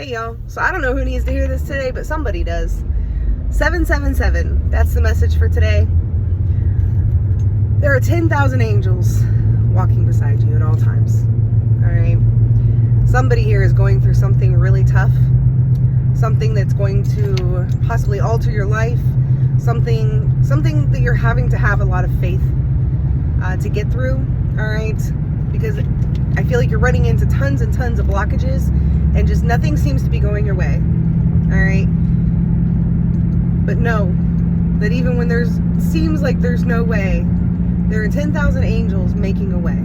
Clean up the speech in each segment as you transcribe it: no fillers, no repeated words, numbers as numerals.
Hey y'all, so I don't know who needs to hear this today, but somebody does. 777, that's the message for today. There are 10,000 angels walking beside you at all times. Alright? Somebody here is going through something really tough. Something that's going to possibly alter your life. Something that you're having to have a lot of faith to get through. Alright? Because I feel like you're running into tons and tons of blockages and just nothing seems to be going your way. Alright? But know that even when seems like there's no way, there are 10,000 angels making a way.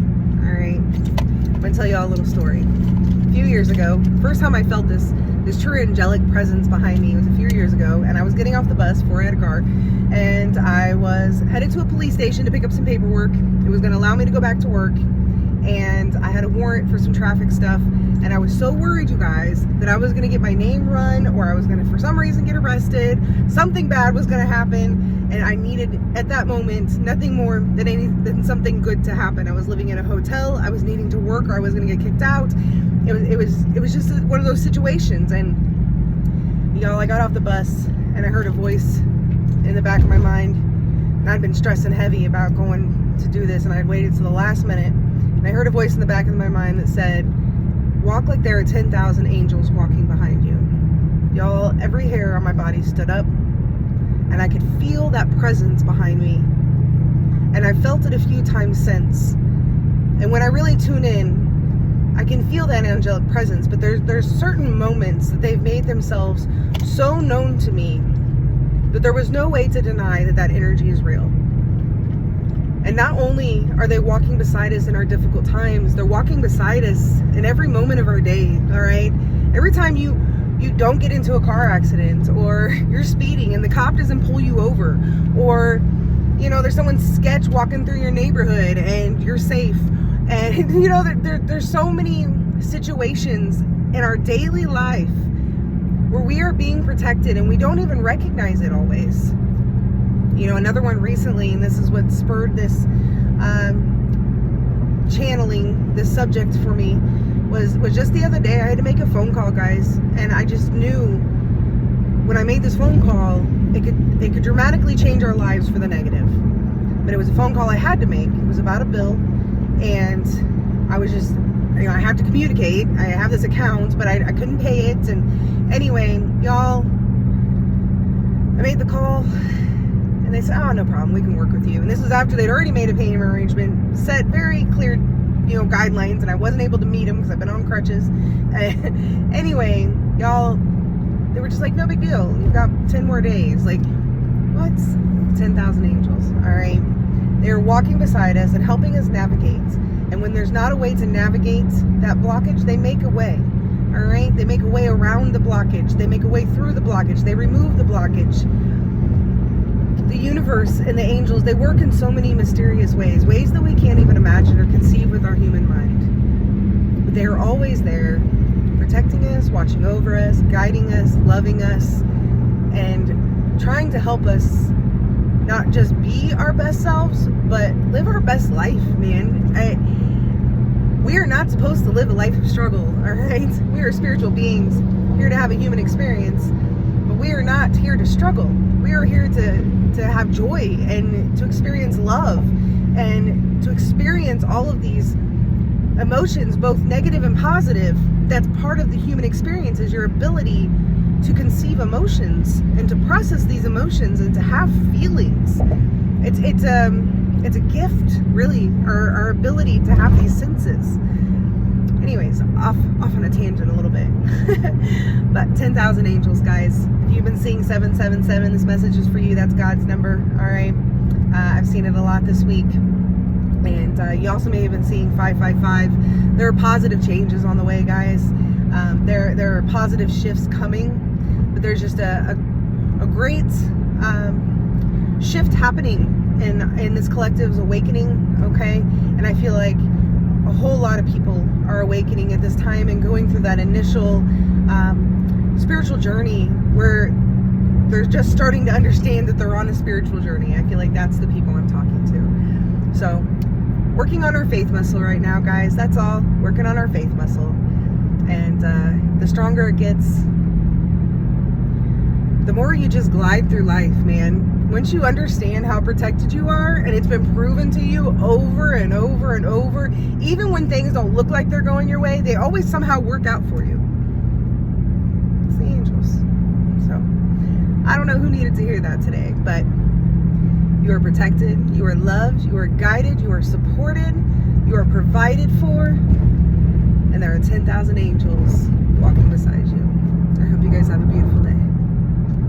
Alright? I'm going to tell you all a little story. A few years ago, first time I felt this true angelic presence behind me was a few years ago, and I was getting off the bus before I had a car, and I was headed to a police station to pick up some paperwork. It was going to allow me to go back to work, and I had a warrant for some traffic stuff, and I was so worried, you guys, that I was going to get my name run, or I was going to, for some reason, get arrested. Something bad was going to happen, and I needed, at that moment, nothing more than something good to happen. I was living in a hotel, I was needing to work, or I was going to get kicked out. It was just one of those situations, and y'all, I got off the bus, and I heard a voice in the back of my mind, and I'd been stressing heavy about going to do this, and I'd waited to the last minute. And I heard a voice in the back of my mind that said, walk like there are 10,000 angels walking behind you. Y'all, every hair on my body stood up, and I could feel that presence behind me. And I felt it a few times since. And when I really tune in, I can feel that angelic presence, but there's certain moments that they've made themselves so known to me that there was no way to deny that energy is real. And not only are they walking beside us in our difficult times, they're walking beside us in every moment of our day, all right? Every time you don't get into a car accident, or you're speeding and the cop doesn't pull you over, or, you know, there's someone sketch walking through your neighborhood and you're safe. And, you know, there's so many situations in our daily life where we are being protected and we don't even recognize it always. You know, another one recently, and this is what spurred this channeling this subject for me, was just the other day. I had to make a phone call, guys, and I just knew when I made this phone call, it could dramatically change our lives for the negative. But it was a phone call I had to make. It was about a bill, and I was just, you know, I have to communicate. I have this account, but I couldn't pay it. And anyway, y'all, I made the call. And they said, oh, no problem, we can work with you. And this was after they'd already made a payment arrangement, set very clear, you know, guidelines, and I wasn't able to meet them because I've been on crutches. Anyway, y'all, they were just like, no big deal. You've got 10 more days. Like, what? 10,000 angels, all right? They're walking beside us and helping us navigate. And when there's not a way to navigate that blockage, they make a way, all right? They make a way around the blockage. They make a way through the blockage. They remove the blockage. The universe and the angels, they work in so many mysterious ways that we can't even imagine or conceive with our human mind. But they are always there, protecting us, watching over us, guiding us, loving us, and trying to help us not just be our best selves, but live our best life, man. We are not supposed to live a life of struggle, all right? We are spiritual beings here to have a human experience, but we are not here to struggle. We are here to have joy and to experience love and to experience all of these emotions, both negative and positive. That's part of the human experience, is your ability to conceive emotions and to process these emotions and to have feelings. It's a gift, really, our ability to have these senses. Anyways, off on a tangent a little bit. But 10,000 angels, guys. If you've been seeing 777, this message is for you. That's God's number, all right? I've seen it a lot this week. And you also may have been seeing 555. There are positive changes on the way, guys. There are positive shifts coming. But there's just a great shift happening in this collective's awakening, okay? And I feel like a whole lot of people are awakening at this time and going through that initial spiritual journey where they're just starting to understand that they're on a spiritual journey. I feel like that's the people I'm talking to. So, working on our faith muscle right now, guys. That's all. Working on our faith muscle. And the stronger it gets, the more you just glide through life, man. Once you understand how protected you are, and it's been proven to you over and over and over, even when things don't look like they're going your way, they always somehow work out for you. It's the angels. So, I don't know who needed to hear that today, but you are protected, you are loved, you are guided, you are supported, you are provided for, and there are 10,000 angels walking beside you. I hope you guys have a beautiful day.